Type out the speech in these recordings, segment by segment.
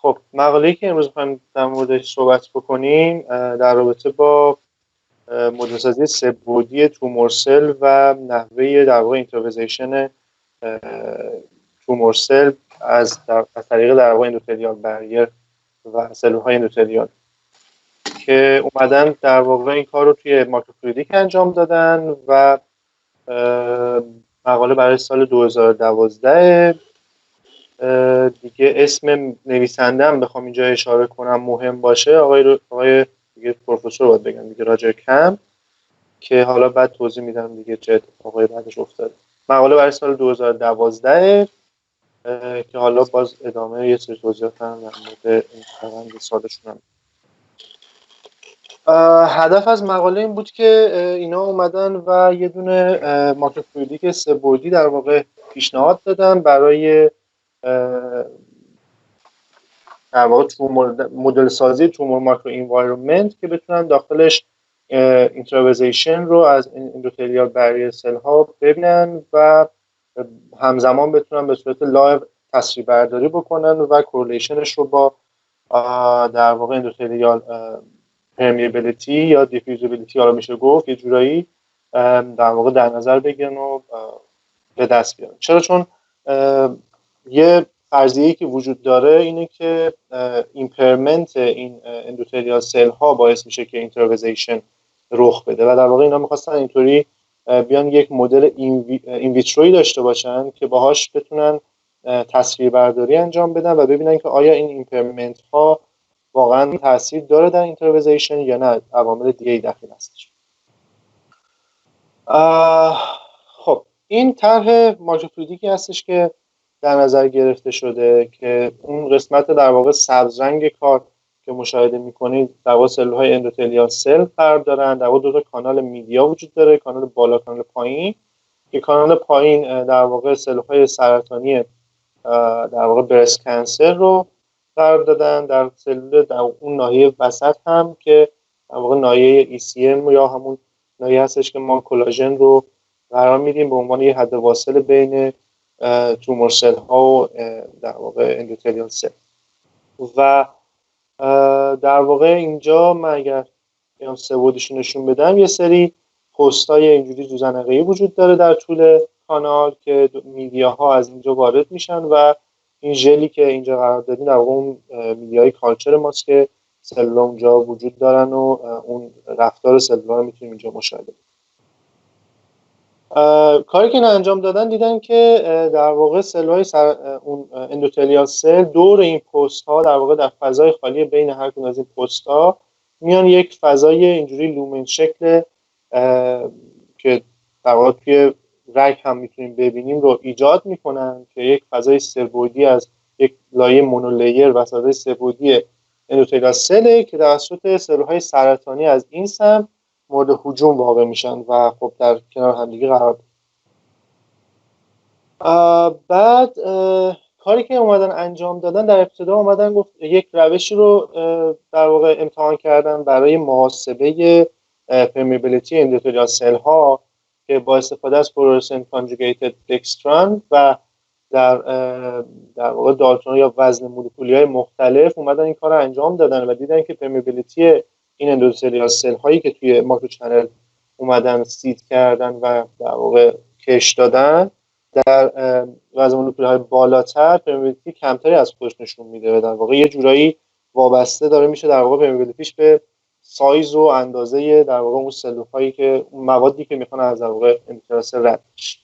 خب مقاله‌ای که امروز می‌خوایم در موردش صحبت بکنیم در رابطه با مدل‌سازی سه‌بعدی تومور سل و نحوه در واقع اینترویزیشن تومور سل از طریق در واقع اندوتلیال بریر و سلول‌های اندوتلیال که اومدن در واقع این کار رو توی ماکروفلویدیک انجام دادن و مقاله برای سال 2012 دیگه اسم نویسنده هم بخوام اینجا اشاره کنم مهم باشه آقای دیگه پروفسور باید بگم دیگه راجر کمپ که حالا بعد توضیح میدم دیگه چه اتفاقی بعدش افتاده. مقاله برای سال 2012 که حالا باز ادامه یه سری توضیحات هم در مورد این روند سالشون هم. هدف از مقاله این بود که اینا اومدن و یه دونه ماکروفلویدیک سه‌بعدی در واقع پیشنهاد دادن برای در واقع مدل سازی تومور ماکرو انوایرمنت که بتونن داخلش اینترویزیشن رو از اندوتلیال بریر سل ها ببینن و همزمان بتونن به صورت لایو تصویر برداری بکنن و کورلیشنش رو با در واقع اندوتلیال پرمیبیلیتی یا دیفیوزیبیلیتی حالا میشه گفت یه جورایی در واقع در نظر بگیرن و به دست بیارن. چرا؟ چون یه فرضیه‌ای که وجود داره اینه که ایمپرمنت این اندوتلیال سل ها باعث میشه که اینترویزیشن رخ بده و در واقع اینا می‌خواستن اینطوری بیان یک مدل این ویترویی داشته باشن که باهاش بتونن تصویر برداری انجام بدن و ببینن که آیا این ایمپرمنت ها واقعا تاثیر داره در اینترویزیشن یا نه عوامل دیگه‌ای دخیل هستش. خب این طرح ماکروفلویدیکی هستش که در نظر گرفته شده که اون قسمت در واقع سبز رنگ کار که مشاهده می‌کنید در واقع سلول‌های اندوتلیال سل قرار دارن. در واقع دو تا کانال میدیا وجود داره، کانال بالا، کانال پایین. که کانال پایین در واقع سلول‌های سرطانی در واقع برست کانسر رو قرار دادن در سلول در اون ناحیه وسط هم که در واقع ناحیه ECM یا همون ناحیه هستش که ما کلاژن رو قرار میدیم به عنوان یه حد واصل بین تومور سل ها و در واقع اندوتلیال سل. و در واقع اینجا من اگر بیام سه‌بعدیش نشون بدم یه سری پست‌های اینجوری زوزنقه‌ای وجود داره در طول کانال که میدیاها از اینجا وارد میشن و این ژلی که اینجا قرار دادیم در واقع اون میدیاهای کالچر ماست که سلول‌ها اونجا وجود دارن و اون رفتار سلول‌ها رو میتونیم اینجا مشاهده کنیم. کاری که انجام دادن دیدن که در واقع سلول‌های اون اندوتلیال سل دور این پست‌ها در واقع در فضای خالی بین هر کدوم از این پست‌ها میان یک فضای اینجوری لومن شکل که در واقع توی رگ هم میتونیم ببینیم رو ایجاد میکنن که یک فضای سه‌بعدی از یک لایه مونولیر و فضای سه‌بعدی اندوتلیال سل که توسط سلول‌های سرطانی از این سمت مورد هجوم واقع میشن و خب در کنار همدیگه قرار بعد کاری که اومدن انجام دادن در ابتدا اومدن گفت یک روشی رو در واقع امتحان کردن برای محاسبه پرمیبیلیتی اندوتلیال سل ها که با استفاده از فلورسنت کانجوگیتد دکستران و در واقع دالتون یا وزن مولکولی‌های مختلف اومدن این کار رو انجام دادن و دیدن که پرمیبیلیتی این اندوتلیال سل هایی که توی ماکرو چنل اومدن سید کردن و در واقع کش دادن در وزن مولکولی‌های بالاتر پرمیبیلیتی کمتری از خودش نشون میده و در واقع یه جورایی وابسته داره میشه در واقع پرمیبیلیتیش به سایز و اندازه در واقع اون سلول‌هایی که اون موادی که میخوان از در واقع اندوتلیال سل رد بشه.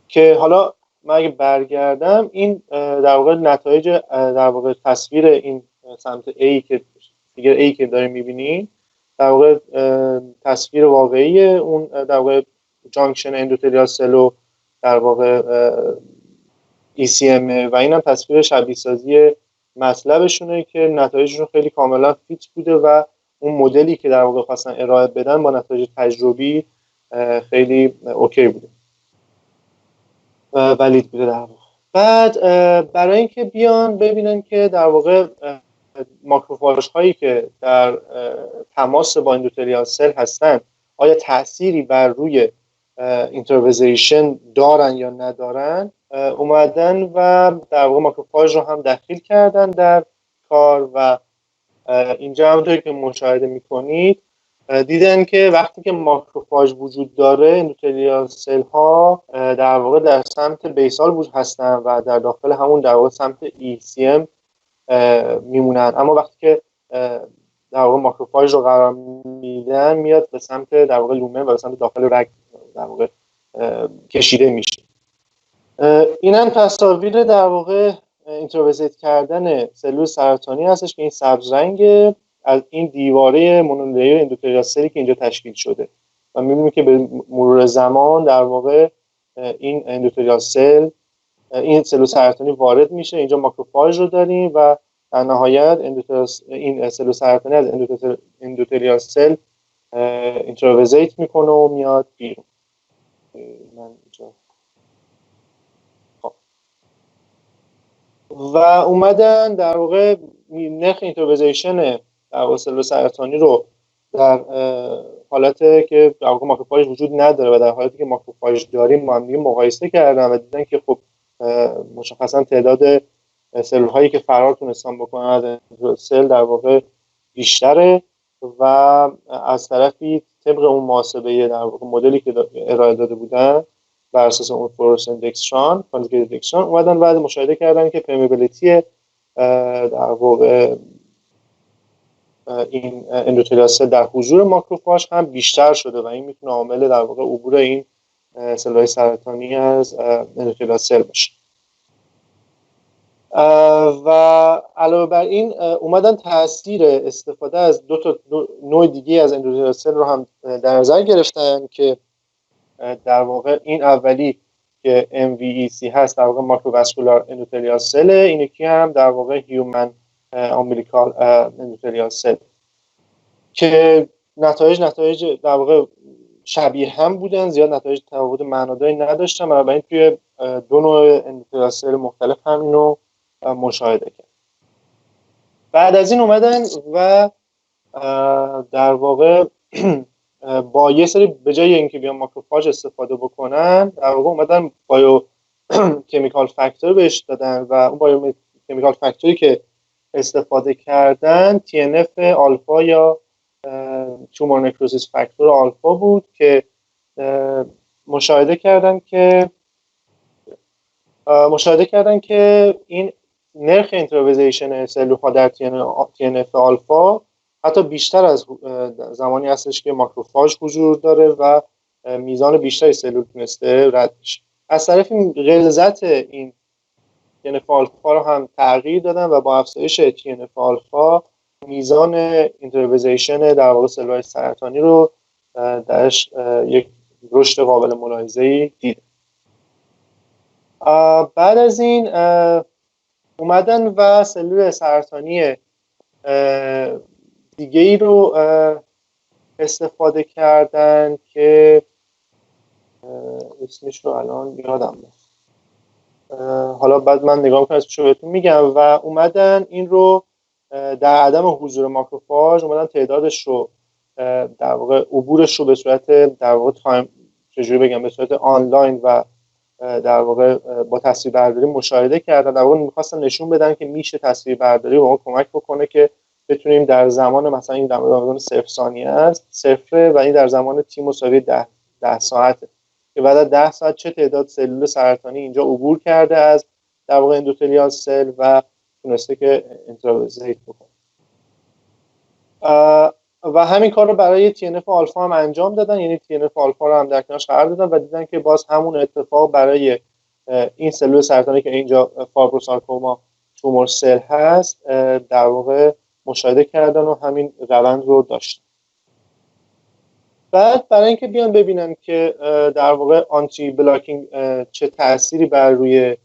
که حالا من اگه برگردم این در واقع نتایج در واقع تصویر این سمت A که فیگر A که داریم می‌بینیم در واقع تصویر واقعی اون در واقع جانکشن اندوتلیال سل و در واقع ECM و اینم تصویر شبیه سازی مطلبشونه که نتایجشون خیلی کاملا فیت بوده و اون مدلی که در واقع خواستن ارائه بدن با نتایج تجربی خیلی اوکی بوده ولید بوده در واقع. بعد برای اینکه بیان ببینن که در واقع ماکروفاژ هایی که در تماس با اندوتلیال سل هستن آیا تأثیری بر روی اینترویزیشن دارن یا ندارن اومدن و در واقع ماکروفاژ رو هم دخیل کردن در کار و اینجا همونطوری که مشاهده میکنید دیدن که وقتی که ماکروفاژ وجود داره اندوتلیال سل ها در واقع در سمت بیسال وجود هستن و در داخل همون در واقع سمت ECM میمونن، اما وقتی که در واقع ماکروفاژ رو قرار میدن میاد به سمت در واقع لومن و به سمت داخل رگ در واقع کشیده میشه. این هم تصاویر در واقع اینتروویزیت کردن سلول سرطانی هستش که این سبز رنگ از این دیواره مونولیر اندوتلیال سلی که اینجا تشکیل شده و می‌بینیم که به مرور زمان در واقع این اندوتلیال سل این سلول سرطانی وارد میشه. اینجا ماکروفاژ رو داریم و در نهایت این سلول سرطانی از اندوتلیال سل اینتروویزیت میکنه و میاد بیرون. من اینجا و اومدن در واقع نرخ اینتروویزیشن در واقع سلول سرطانی رو در حالتی که در واقع ماکروفاژ وجود نداره و در حالتی که ماکروفاژ داریم با هم دیگه مقایسه کردن و دیدن که خب مشخصا تعداد سلول هایی که فرار تونستن بکنن از سل در واقع بیشتره و از طرفی طبق اون محاسبه در واقع مدلی که ارائه داده بودن بر اساس اون فلورسنت دکستران کانجوگیت دکستران اومدن بعد مشاهده کردن که پرمیبیلیتی در واقع این اندوتلیال سل در حضور ماکروفاژ هم بیشتر شده و این میتونه عامل در واقع عبور این سلول‌های سرطانی از اندوتلیال سل باشه. و علاوه بر این اومدن تاثیر استفاده از دو نوع دیگه از اندوتلیال سل رو هم در نظر گرفتن که در واقع این اولی که MVEC هست در واقع ماکروواسکولار اندوتلیال سل، این یکی هم در واقع هیومن امبلیکال اندوتلیال سل که نتایج در واقع شبیه هم بودن، زیاد نتایج تفاوت معناداری نداشتن، بنابراین توی دو نوع اندوتلیال سل مختلف هم اینو مشاهده کرد. بعد از این اومدن و در واقع با یه سری به جای اینکه بیان ماکروفاژ استفاده بکنن در واقع اومدن بایو کمیکال فاکتور بهش دادن و اون بایو کمیکال فاکتوری که استفاده کردن TNF آلفا یا تومور نکروزیس فاکتور آلفا بود که مشاهده کردن که این نرخ اینتروویزیشن سلول ها در TNF آلفا حتی بیشتر از زمانی هستش که ماکروفاژ حضور داره و میزان بیشتری سلول تونسته رد بشه. از طرف غلظت این TNF آلفا رو هم تغییر دادن و با افزایش TNF آلفا میزان اینتروویزیشن در واقع سلول سرطانی رو درش یک رشد قابل ملاحظه‌ای دید. بعد از این اومدن و سلول سرطانی دیگه ای رو استفاده کردن که اسمش رو الان یادم نیست، حالا بعد من نگاه میکنم اسمش رو بهتون میگم. و اومدن این رو در عدم حضور ماکروفاژ اومدن تعدادش رو در واقع عبورش رو به صورت در واقع تایم چجوری بگم به صورت آنلاین و در واقع با تصویر برداری مشاهده کردن. در واقع می‌خواستن نشون بدن که میشه تصویر برداری به ما کمک بکنه که بتونیم در زمان مثلا این زمان 0 ثانیه است صفر و این در زمان تی مساوی 10 ساعته که بعد از 10 ساعت چه تعداد سلول سرطانی اینجا عبور کرده از در واقع اندوتلیال سل و تونسته که اینتروویزیت بکنه. و همین کار رو برای TNF آلفا هم انجام دادن، یعنی TNF آلفا رو هم در کنارش قرار دادن و دیدن که باز همون اتفاق برای این سلول سرطانی که اینجا فایبروسارکوما تومور سل هست در واقع مشاهده کردن و همین روند رو داشتن. بعد برای اینکه بیان ببینن که در واقع آنتی بلاکینگ چه تأثیری بر روی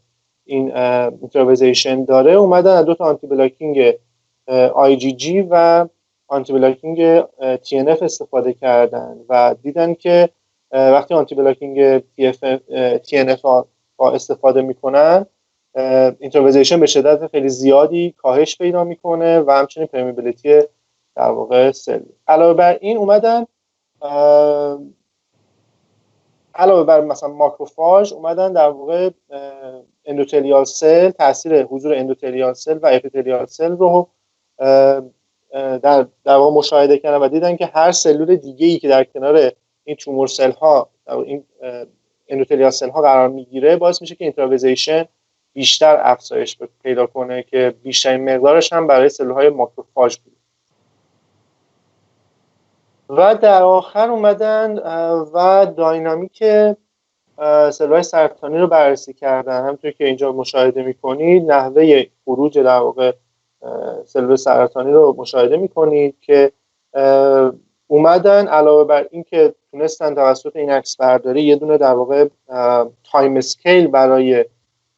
این اینتروویزیشن داره، اومدن از دو تا آنتی بلاکینگ IgG و آنتی بلاکینگ TNF استفاده کردن و دیدن که وقتی آنتی بلاکینگ TNF استفاده میکنن اینتروویزیشن به شدت خیلی زیادی کاهش پیدا میکنه و همچنین پرمیبیلیتی در واقع سل. علاوه بر این اومدن علاوه بر مثلا ماکروفاژ اومدن در واقع اندوتلیال سل، تاثیر حضور اندوتلیال سل و اپیتلیال سل رو در واقع مشاهده کردن و دیدن که هر سلول دیگه‌ای که در کنار این تومور سل ها، این اندوتلیال سل ها قرار میگیره، باعث میشه که اینتراویزیشن بیشتر افزایش پیدا کنه که بیشترین مقدارش هم برای سلول های ماکروفاژ بود. و در آخر اومدن و داینامیک سلول‌های سرطانی رو بررسی کردن. همونطور که اینجا مشاهده می‌کنید نحوه خروج در واقع سلول سرطانی رو مشاهده می‌کنید که اومدن علاوه بر این که تونستن توسط این عکس برداری یه دونه در واقع تایم اسکیل برای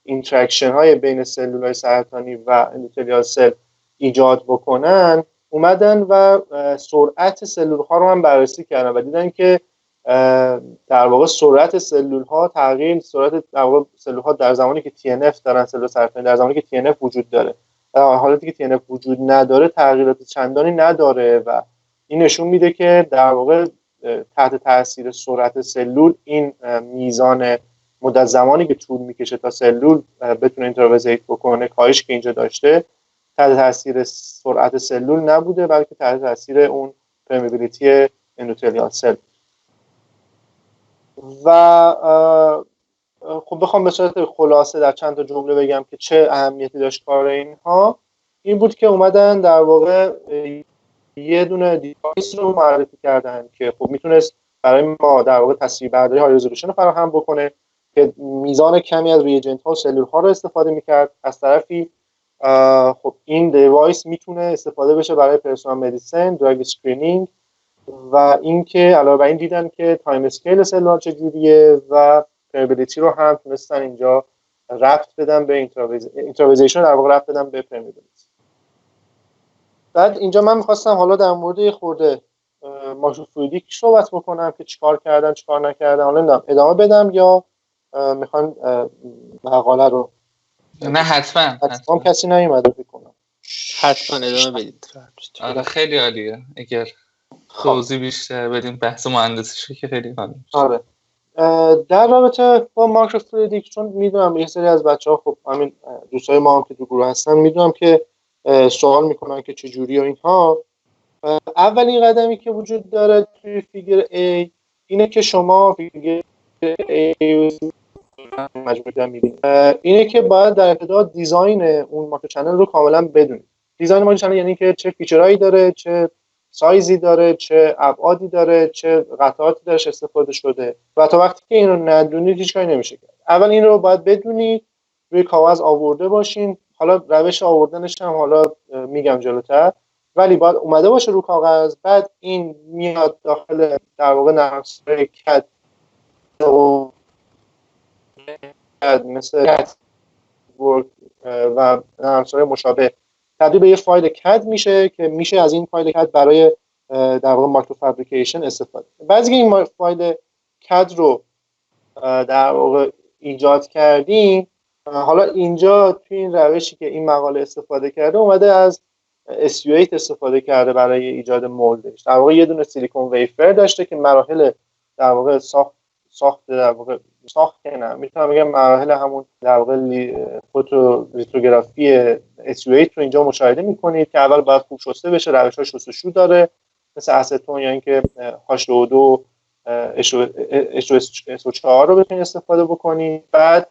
اینتراکشن های بین سلول‌های سرطانی و اندوتلیال سل ایجاد بکنن، اومدن و سرعت سلول ها رو هم بررسی کردن و دیدن که در واقع سرعت سلول ها سرعت در واقع سلول ها در زمانی که TNF دارن، سلول سرطانی در زمانی که TNF وجود داره، در حالاتی که TNF وجود نداره تغییرات چندانی نداره و این نشون میده که در واقع تحت تاثیر سرعت سلول این میزان مدت زمانی که طول میکشه تا سلول بتونه اینتراویزیت بکنه کاهش که اینجا داشته تحت تاثیر سرعت سلول نبوده، بلکه تحت تاثیر اون پرمیبیلیتی اندوتلیال سل. و خب بخوام به صورت خلاصه در چند تا جمله بگم که چه اهمیتی داشت کار اینها، این بود که اومدن در واقع یه دونه دیوایس رو معرفی کردن که خب میتونست برای ما در واقع تصویربرداری های رزولوشن رو فراهم بکنه که میزان کمی از ریجنت ها و سلول ها رو استفاده میکرد. از طرفی خب این دیوایس میتونه استفاده بشه برای پرسونال مدیسن، دراگ اسکرینینگ و اینکه علاوه بر این دیدن که تایم اسکیل سلول چجوریه و پرمیبیلیتی رو هم تونستن اینجا ربط بدن به اینتراویزیشن، در واقع ربط بدن به پرمیبیلیتی. بعد اینجا من میخواستم حالا در مورد یه خورده ماکروفلویدیک صحبت بکنم که چیکار کردن چیکار نکردن. حالا نمیدونم ادامه بدم یا میخوان مقاله رو؟ نه حتما کسی نیومده بکنم. حتما ادامه بدید. آره خیلی عالیه اگر توضیح بیشتر بدیم بحث مهندسیش که خیلی عالیه. آره در رابطه با ماکروفلویدیک، چون میدونم یه سری از بچه‌ها خب همین دوستای ما هم که تو گروه هستن میدونم که سوال میکنن که چه جوری و اینها. اولین قدمی که وجود داره توی فیگر A اینه که شما فیگر A مجموعه می‌بینید، اینه که باید در ابتدا دیزاین اون ماکرو چنل رو کاملا بدونید. دیزاین ماکرو چنل یعنی که چه فیچرهایی داره، چه سایزی داره، چه ابعادی داره، چه قطعاتی درش استفاده شده و تا وقتی که این رو ندونید هیچ کاری نمیشه کرد. اول این رو باید بدونید، روی کاغذ آورده باشین. حالا روش آوردنش هم حالا میگم جلوتر، ولی باید اومده باشه رو کاغذ. بعد این میاد داخل در واقع نرم افزار کد و مثل کد ورک و نرم افزار مشابه تبدیل به یه فایل کد میشه که میشه از این فایل کد برای در واقع ماکرو فابریکیشن استفاده. بعضی این فایل کد رو در واقع ایجاد کردیم. حالا اینجا توی این روشی که این مقاله استفاده کرده اومده از SU8 استفاده کرده برای ایجاد مولدش. در واقع یه دونه سیلیکون ویفر داشته که مراحل در واقع ساخت در واقع ساخت نه میتونم بگم مراحل همون در واقع فوتو لیتوگرافی SU8 رو اینجا مشاهده میکنید که اول باید خوب شسته بشه. روش‌های شستشو داره مثل استون یا اینکه H2O2 H2SO4 رو بتونید استفاده بکنید. بعد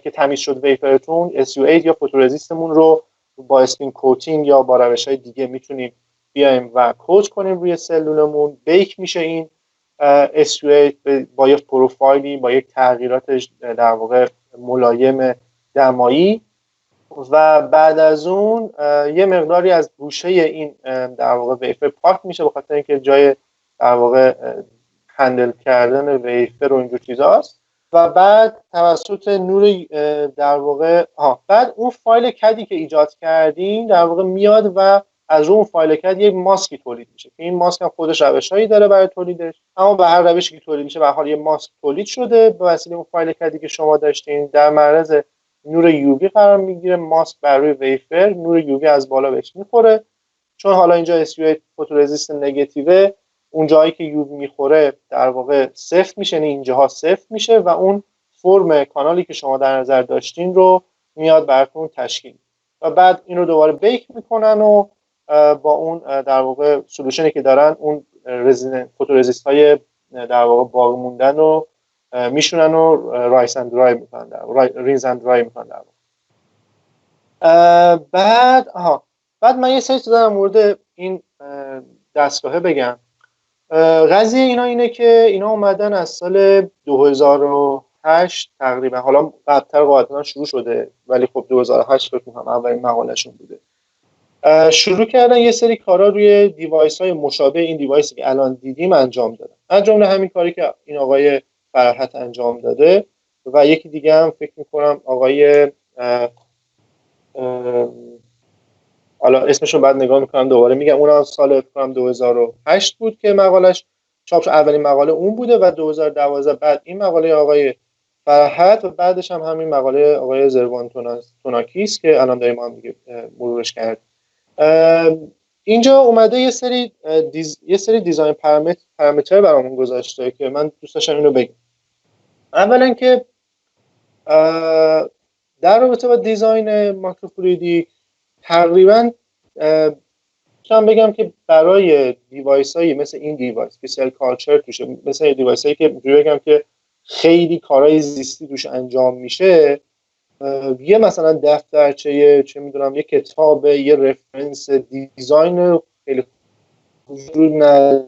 که تمیز شد ویفرتون SU8 یا فوتورزیستمون رو با اسپین کوتینگ یا با روش‌های دیگه میتونیم بیایم و کوت کنیم روی سلولمون. بیک میشه این SU8 با یک پروفایلی، با یک تغییرات در واقع ملایم دمایی و بعد از اون یه مقداری از گوشه این در واقع ویفر پاک میشه به خاطر اینکه جای در واقع هندل کردن ویفر و اینجور چیزاست. و بعد توسط نور در واقع بعد اون فایل کدی که ایجاد کردیم در واقع میاد و از اون فایل کد یک ماسکی تولید میشه که این ماسک هم خودش روش‌هایی داره برای تولیدش، اما به هر روشی که تولید میشه به هر حال یه ماسک تولید شده به وسیله اون فایل کدی که شما داشتین. در معرض نور یووی قرار میگیره. ماسک بر روی ویفر، نور یووی از بالا بهش میخوره. چون حالا اینجا SU8 فوتورزیست نگاتیوه اون جایی که یو میخوره در واقع سفت میشه، یعنی اینجاها سفت میشه و اون فرم کانالی که شما در نظر داشتین رو میاد براتون تشکیل و بعد این رو دوباره بیک میکنن و با اون در واقع سولوشنی که دارن اون فوتورزیست های در واقع باقی موندن رو میشونن و رایس اند درای میکنن، ریز اند درای میکنن در واقع. بعد من یه سری چیزا در مورد این دستگاهه بگم. قضیه اینا اینه که اینا اومدن از سال 2008 تقریبا، حالا قبل‌تر قاعدتا شروع شده ولی خب 2008 فکر می‌کنم اولین مقالهشون بوده. شروع کردن یه سری کارا روی دیوایس های مشابه این دیوایسی که الان دیدیم انجام دادن. انجام همین کاری که این آقای فرحت انجام داده و یکی دیگه هم فکر می‌کنم آقای حالا اسمشو بعد نگاه میکنم دوباره میگم، اونم سال فکر کنم 2008 بود که مقالش چاپ شد. اولین مقاله اون بوده و 2012 بعد این مقاله آقای فرحت و بعدش هم همین مقاله آقای زروان توناکیس که الان داریم هم دیگه مرورش کرد. اینجا اومده یه سری دیزاین پارامتر برامون گذاشته که من دوست داشتم اینو بگم. اولا که در رابطه با دیزاین ماکروفلویدیک تقریبا میتونم بگم که برای دیوایس هایی مثل این دیوایس که سل کالچر توشه، مثل دیوایس هایی که بگم که خیلی کارهای زیستی توش انجام میشه، یه مثلا دفترچه، چه میدونم یه کتاب، یه رفرنس دیزاین خیلی وجود نداره.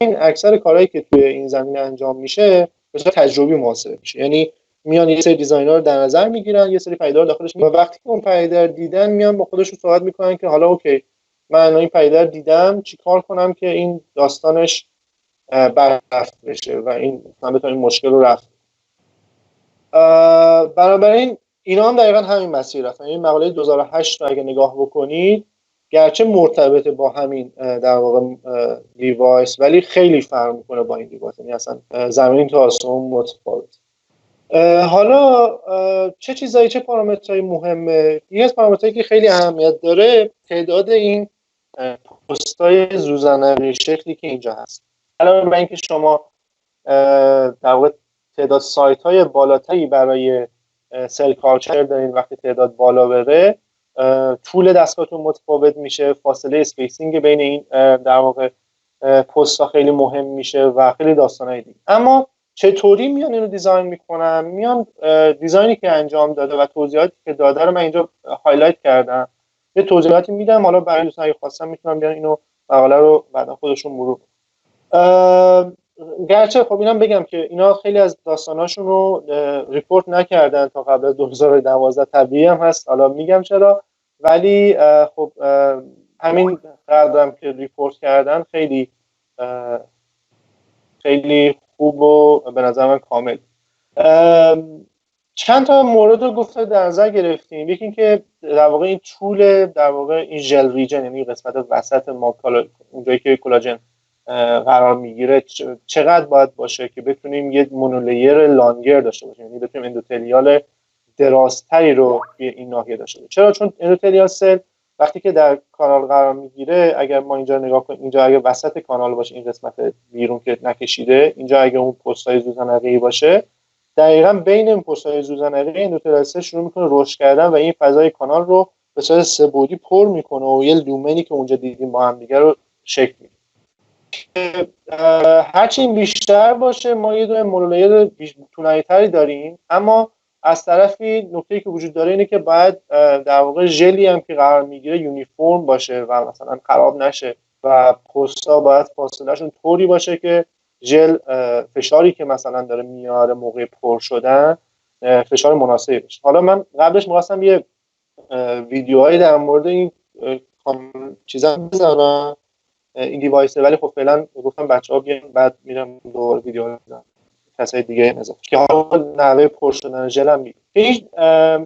این اکثر کارهایی که توی این زمینه انجام میشه به صورت تجربی محاسبه میشه، یعنی میان یه سری دیزاینر رو در نظر میگیرن، یه سری پدیده رو داخلش میگیرن و وقتی که اون پدیده رو دیدن میان با خودشون صحبت میکنن که حالا اوکی من این پدیده رو دیدم، چیکار کنم که این داستانش بررفت بشه و این من بتونم این مشکل رو رفع. بنابراین اینا هم دقیقاً همین مسیر رفتن. این مقاله 2008 رو اگه نگاه بکنید گرچه مرتبط با همین در واقع دیوایس ولی خیلی فرق میکنه با این دیوایس، یعنی اصلا زمین تا آسمون متفاوت. حالا چه پارامترهای مهمه؟ یکی از پارامترهایی که خیلی اهمیت داره تعداد این پست‌های زوزنقی شکلی که اینجا هست. علاوه بر اینکه شما در واقع تعداد سایت‌های بالاتری برای سل کالچر دارین، وقتی تعداد بالا بره طول دستگاهتون متفاوت میشه، فاصله اسپیسینگ بین این در واقع پست‌ها خیلی مهم میشه و خیلی داستانای دیگه. اما چطوری میان اینو دیزاین میکنن؟ میان دیزاینی که انجام داده و توضیحاتی که داده رو من اینجا هایلایت کردم، یه توضیحاتی میدم، حالا برای دوستان اگه خواستن میتونن بیان اینو مقاله رو بعدا خودشون مرور. گرچه خب اینم بگم که اینا خیلی از داستاناشون رو ریپورت نکردن تا قبل از 2012، طبیعی هم هست، حالا میگم چرا، ولی خب همین قدرم که ریپورت کردن خیلی خیلی خوب و به نظر من کامل. چند تا مورد رو گفته در نظر گرفتیم. یکی این که در واقع این طول در واقع این ژل ریجن، یعنی قسمت وسط ما اونجایی که کلاژن قرار میگیره چقدر باید باشه که بتونیم یه مونولیر لانگر داشته باشیم، یعنی بتونیم اندوتلیال درازتری رو توی این ناحیه داشته باشیم. چرا؟ چون اندوتلیال سل وقتی که در کانال قرار میگیره، اگر ما اینجا نگاه کنیم، اینجا اگه وسط کانال باشه، این قسمت بیرون که نکشیده، اینجا اگه اون پست‌های زوزنقی باشه، دقیقاً بین این پست‌های زوزنقی اندوتلیال سل شروع میکنه رشد کردن و این فضای کانال رو به صورت سه‌بعدی پر میکنه و یه لومنی که اونجا دیدیم با هم دیگه رو شکل میده. هرچی این بیشتر باشه ما یه دونه مونولیر طولانی‌تری داریم، اما از طرفی نکته‌ای که وجود داره اینه که باید در واقع ژلی هم که قرار میگیره یونیفرم باشه و مثلا خراب نشه و پست‌ها باید فاصله‌شون طوری باشه که ژل فشاری که مثلا داره میاره موقع پر شدن فشار مناسبی باشه. حالا من قبلش می‌خواستم یه ویدیوهایی در مورد این چیزا بذارم این دیوایسه، ولی خب فعلا گفتم بچه‌ها بیان بعد میرم دوباره ویدیو میذارم کسای دیگه اضافه که حالا نحوه پر شدن ژل هم میگه.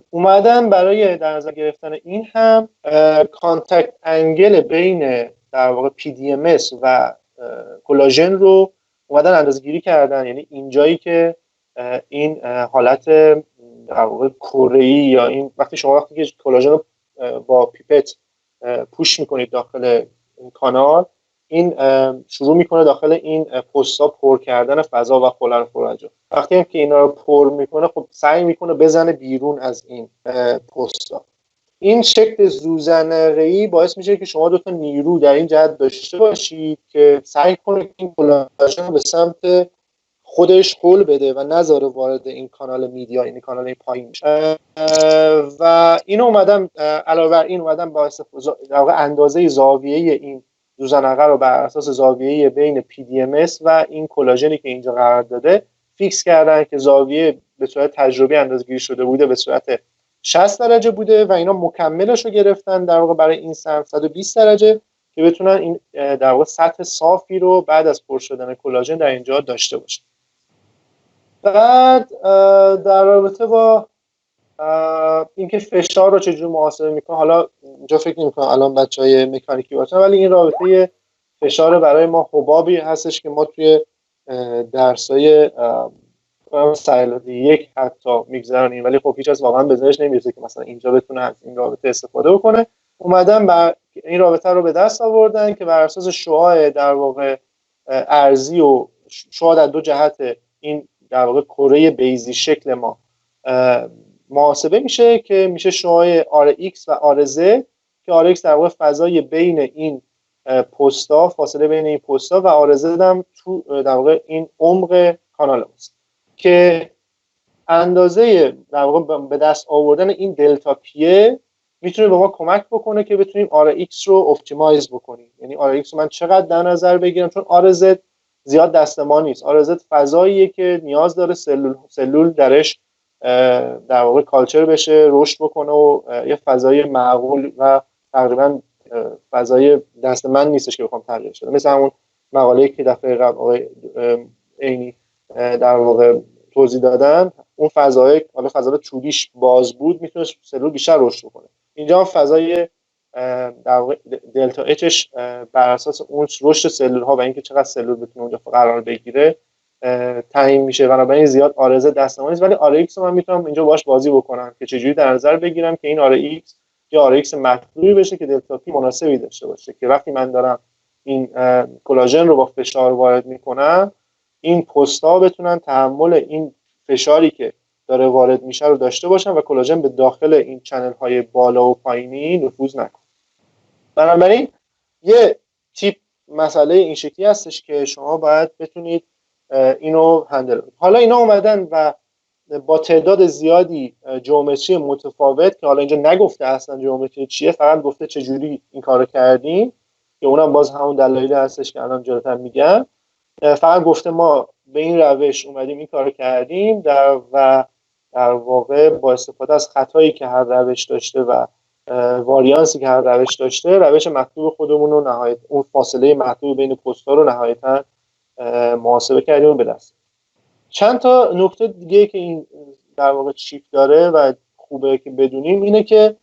اومدن برای در نظر گرفتن این هم کانتاکت انگل بین در واقع PDMS و کلاژن رو اومدن اندازه‌گیری کردن، یعنی اینجایی که این حالت در واقع کره‌ای یا این وقتی که کلاژن رو با پیپت پوش میکنید داخل کانال، این شروع میکنه داخل این پست‌ها پر کردن فضا و خلل فرجا. وقتی هم که اینا رو پر میکنه خب سعی میکنه بزنه بیرون از این پست‌ها. این شکل زوزنه‌ای باعث میشه که شما 2 تا نیرو در این جهت داشته باشید که سعی کنه این کلاژن به سمت خودش هول بده و نذاره وارد این کانال میدیا، این کانال این پایین بشه. و اینو اومدم علاوه بر این اومدم با استفاده اندازه زاویه این زوزنقه رو بر اساس زاویه بین PDMS و این کلاژنی که اینجا قرار داده فیکس کردن که زاویه به صورت تجربی اندازه‌گیری شده بوده به صورت 60 درجه بوده و اینا مکملش رو گرفتن در واقع برای این سمت 120 درجه که بتونن این در واقع سطح صافی رو بعد از پر شدن کلاژن در اینجا داشته باشن. بعد در رابطه با اینکه فشار رو چجوری محاسبه میکنه، حالا اینجا فکر نمی‌کنم الان بچهای مکانیکی باشن، ولی این رابطه فشار برای ما حبابی هستش که ما توی درسای سایلادی 1 حتی میگذرونیم، ولی خب هیچ از واقعا به ذهنش نمیرسه که مثلا اینجا بتونه از این رابطه استفاده بکنه. اومدن بر این رابطه رو به دست آوردن که بر اساس شعاع در واقع ارضی و شعاع در 2 جهت این در واقع کره بیضی شکل ما محاسبه میشه که میشه شعاع RX و RZ که RX در واقع فضای بین این پستا، فاصله بین این پستا و RZ هم تو در واقع این عمق کانال است که اندازه در واقع به دست آوردن این دلتا پیه میتونه به ما کمک بکنه که بتونیم RX رو اپتیمایز بکنیم. یعنی RX رو من چقدر در نظر بگیرم، چون RZ زیاد دست ما نیست. RZ فضاییه که نیاز داره سلول درش در واقع کالچر بشه، رشد بکنه و یه فضای معقول و تقریبا فضای دست من نیستش که بخوام تغییر شده. مثل همون مقاله‌ای که دفعه قبل آقای عینی در واقع توضیح دادن، اون فضای حالا فضای چوبیش باز بود میتونه سلول بیشتر رشد بکنه. اینجا فضای در واقع دلتا اچش بر اساس اون رشد سلول ها و اینکه چقدر سلول بتونه اونجا قرار بگیره تعیین میشه. بنابراین زیاد آرزه دست ما نیست، ولی RX رو من میتونم اینجا باش بازی بکنم که چجوری در نظر بگیرم که این RX یا RX مطلوبی بشه که دلتا پی مناسبی داشته باشه، که وقتی من دارم این کلاژن رو با فشار وارد میکنم این پستا بتونن تحمل این فشاری که داره وارد میشه رو داشته باشن و کلاژن به داخل این چنل های بالا و پایینی نفوذ نکنه. بنابراین یه تیپ مسئله این شکلی هستش که شما باید بتونید اینو هندل کنید. حالا اینا اومدن و با تعداد زیادی جیومتری متفاوت که حالا اینجا نگفته اصلا جیومتری چیه، فقط گفته چجوری این کارو کردیم که اونم باز همون دلایلی هستش که الان جلوتر میگم. فقط گفته ما به این روش اومدیم این کارو کردیم و در واقع با استفاده از خطایی که هر روش داشته و واریانسی که هر روش داشته، روش مطلوب خودمون رو نهایت اون فاصله مطلوب بین پست‌ها رو نهایتا محاسبه کردیم و به دست. چند تا نکته دیگه که این در واقع چیپ داره و خوبه که بدونیم اینه که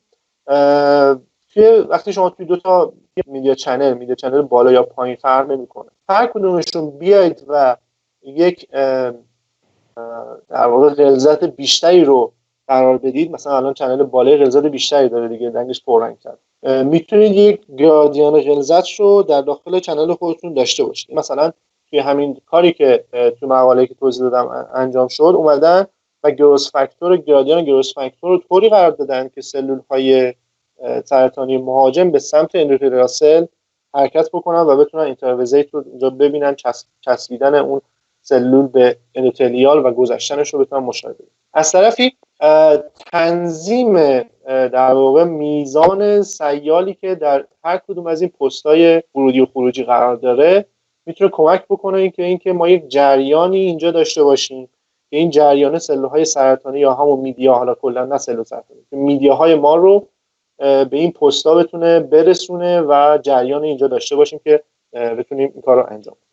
وقتی شما توی 2 تا میدیا چنل بالا یا پایین فرق نمی‌کنه، هر کدومشون بیاید و یک در واقع غلظت بیشتری رو قرار بدید، مثلا الان چنل بالای غلظت بیشتری داره دیگه، رنگش پررنگ کرد، میتونید یک گرادیان غلظت رو در داخل چنل خودتون داشته باشید. مثلا توی همین کاری که تو مقاله‌ای که توضیح دادم انجام شد، اومدن و گرادیان گروس فاکتور رو طوری قرار دادن که سلول‌های سرطانی مهاجم به سمت اندوتلیال سل حرکت بکنن و بتونن اینترویزیت رو اینجا ببینن، چسبیدن اون سلول به اندوتلیال و گذشتنش رو بتونن مشاهده کنن. از طرفی تنظیم در واقع میزان سیالی که در هر کدوم از این پست‌های ورودی و خروجی قرار داره میتونه کمک بکنه که اینکه ما یک جریانی اینجا داشته باشیم که این جریان سلول‌های سرطانی یا همون میدیا، حالا کلا نه سلول سرطانی، میدیاهای ما رو به این پستا بتونه برسونه و جریان اینجا داشته باشیم که بتونیم این کار رو انجام بدیم.